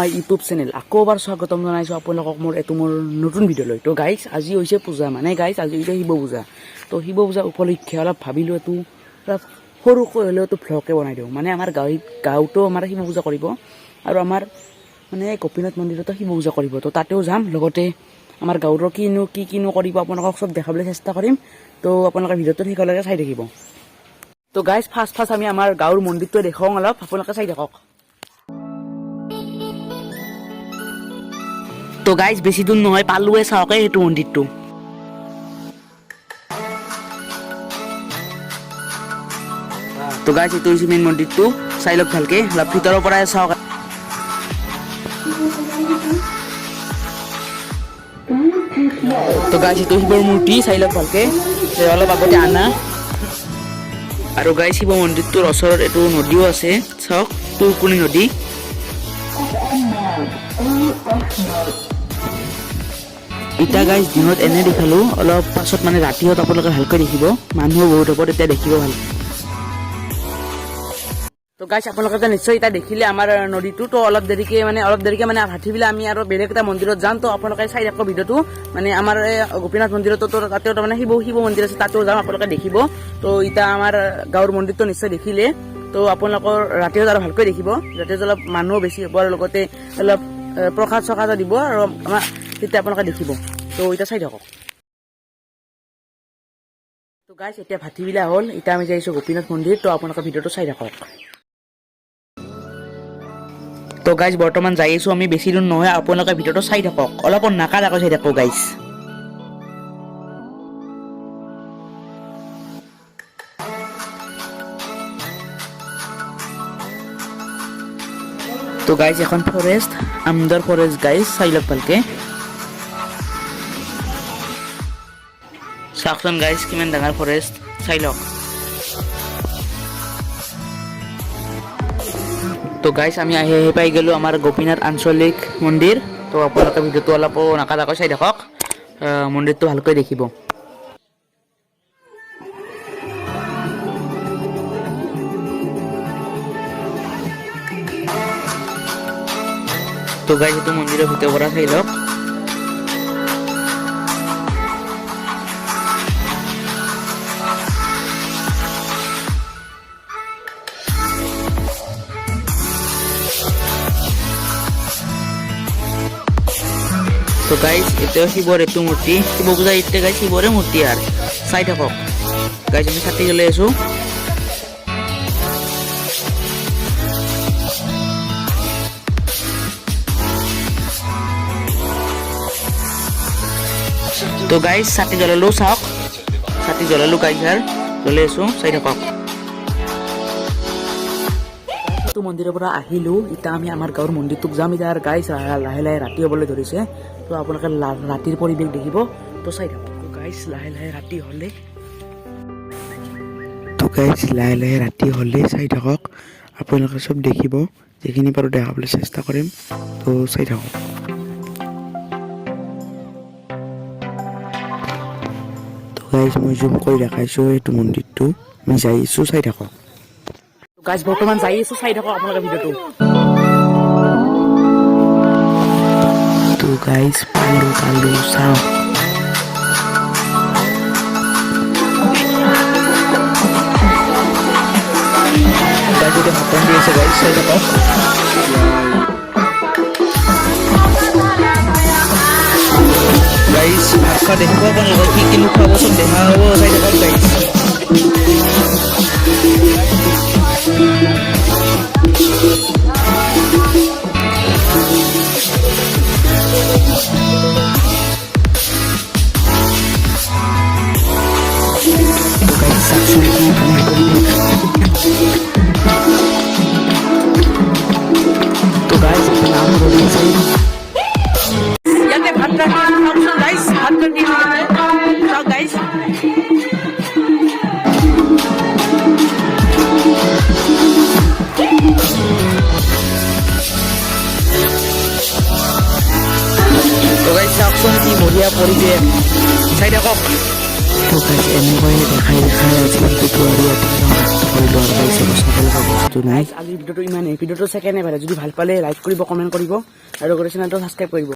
My YouTube channel আকৌ এবাৰ স্বাগতম জনাইছোঁ আপোনালোকক মোৰ নতুন ভিডিঅ'লৈ। তো গাইজ আজি হৈছে পূজা, মানে গাইজ আজি হৈছে শিৱ পূজা। তো শিৱ পূজা উপলক্ষে অলপ ভাবিলোঁ এইটো অলপ সৰুকৈ হ'লেও এইটো ভ্লগে বনাই দিওঁ। মানে আমাৰ গাঁৱতো আমাৰ শিৱ পূজা কৰিব আৰু আমাৰ মানে গোপীনাথ মন্দিৰতো শিৱ পূজা কৰিব। তো তাতেও যাম, লগতে আমাৰ গাঁৱৰ কিনো কৰিব আপোনালোকক চব দেখাবলৈ চেষ্টা কৰিম। তো আপোনালোকে ভিডিঅ'টো শেষলৈকে চাই থাকিব। তো গাইজ ফাৰ্ষ্ট আমি আমাৰ গাঁৱৰ মন্দিৰটো দেখুৱাওঁ, অলপ আপোনালোকে চাই থাকক। তো গাইজ বেছি দূৰ নহয়, পালোৱে চাওকে সেইটো মন্দিৰটো। তো গাইজ এইটো হৈছে মেইন মন্দিৰটো, চাই লওক ভালকে, অলপ ভিতৰৰ পৰাই চাওক। তো গাইজ এইটো শিৱৰ মূৰ্তি, চাই লওক ভালকে, অলপ আগতে আনা। আৰু গাইজ শিৱ মন্দিৰটোৰ ওচৰত এইটো নদীও আছে, চাওক তুৰকুনি নদী। এতিয়া গাইজ দিনত এনে দেখালোঁ, অলপ পাছত মানে ৰাতিহঁত আপোনালোকে ভালকৈ দেখিব, মানুহো বহুত হ'ব, তেতিয়া দেখিব ভাল। তো গাইজ আপোনালোকে নিশ্চয় এতিয়া দেখিলে আমাৰ নদীটো। তো অলপ দেৰিকে মানে ভাটিবিলা আমি আৰু বেলেগ এটা মন্দিৰত যাম। তো আপোনালোকে চাই থাকক ভিডিঅ'টো, মানে আমাৰ গোপীনাথ মন্দিৰতো তাতেও তাৰমানে শিৱ মন্দিৰ আছে, তাতেও যাম, আপোনালোকে দেখিব। তো এতিয়া আমাৰ গাঁৱৰ মন্দিৰটো নিশ্চয় দেখিলে, তো আপোনালোকৰ ৰাতিও আৰু ভালকৈ দেখিব, যাতে অলপ মানুহো বেছি হ'ব আৰু লগতে অলপ প্ৰসাদ দিব আৰু আমাৰ তেতিয়া আপোনালোকে দেখিব। তো এতিয়া চাই থাকক। তো গাইজ এতিয়া ভাটিবিলা হ'ল, এতিয়া আমি যাইছোঁ গোপীনাথ মন্দিৰ। তো আপোনালোকে ভিডিঅ'টো চাই থাকক। তো গাইজ বৰ্তমান যাই আছোঁ আমি, বেছি দূৰ নহয়, আপোনালোকে ভিডিঅ'টো চাই থাকক, অলপ নাকাৰাকৈ চাই থাকক গাইজ। তো গাইজ এখন ফৰেষ্ট, আমদাৰ ফৰেষ্ট গাইজ, চাই লওক ভালকে, চাওকচোন গাইজ কিমান ডাঙৰ ফৰেষ্ট, চাই লওক। তো গাইজ আমি আহি পাই গ'লোঁ আমাৰ গোপীনাথ আঞ্চলিক মন্দিৰ। তো আপোনালোকে ভিডিঅ'টো অলপ নাকাৰাকৈ চাই থাকক, মন্দিৰটো ভালকৈ দেখিব। তো গাইজ এইটো মন্দিৰৰ ভিতৰৰ পৰা চাই লওক। তো গাইজ এতিয়াও শিৱৰ এইটো মূৰ্তি, শিৱ পূজা এতিয়া গাইজ শিৱৰে মূৰ্তি আৰু চাই থাকক। গাইজ আমি চাতি জ্বলাই আছোঁ। তো গাইজ চাতি জ্বলালোঁ, চাওক চাতি জ্বলালোঁ গাইজ, আৰু জ্বলাই আছোঁ, চাই থাকক। মন্দিৰৰ পৰা আহিলোঁ, এতিয়া আমি আমাৰ গাঁৱৰ মন্দিৰটোক যাম। এতিয়া গাইজ লাহে লাহে ৰাতি হ'বলৈ ধৰিছে। তো আপোনালোকে ৰাতিৰ পৰিৱেশ দেখিব, তো চাই থাকক। গাইজ লাহে লাহে ৰাতি হ'লে চাই থাকক, আপোনালোকে চব দেখিব, যিখিনি পাৰোঁ দেখাবলৈ চেষ্টা কৰিম। তো চাই থাকক। তো গাইজ মই জুম কৰি দেখাইছোঁ এইটো মন্দিৰটো, আমি যাই আছোঁ, চাই থাকক। গাইজ বৰ্তমান যাই আছোঁ, চাই থাকক আপোনালোকে ভিডিঅ'টো। তো গাইজ পালোঁ চাওক। গাইজ এতিয়া ভাষণ দি আছে, গাইজ চাই থাকক। গাইজ ভাত খোৱা দেখিব আপোনালোকে, কি খুৱাব চব দেখা হ'ব, চাই থাকক গাইজ। তো গাইজ নাম রয়েছে ইয়াতে ভাত রাখি গাইজ, ভাত রাখি গাইজ। তো গাইজ চাওকচোন কি বঢ়িয়া পৰিৱেশ, চাই থাকক। তো গাইজ এনেকুৱাই দেখাই আজি ভিডিঅ'টো আৰু ইয়াতে কৰিলোঁ আৰু গাইজ। চাব লগা বস্তু নাই। আজিৰ ভিডিঅ'টো ইমানেই। ভিডিঅ'টো ছেকেণ্ডে পাৰে যদি ভাল পালে লাইক কৰিব, কমেণ্ট কৰিব আৰু চেনেলটো ছাবস্ক্ৰাইব কৰিব।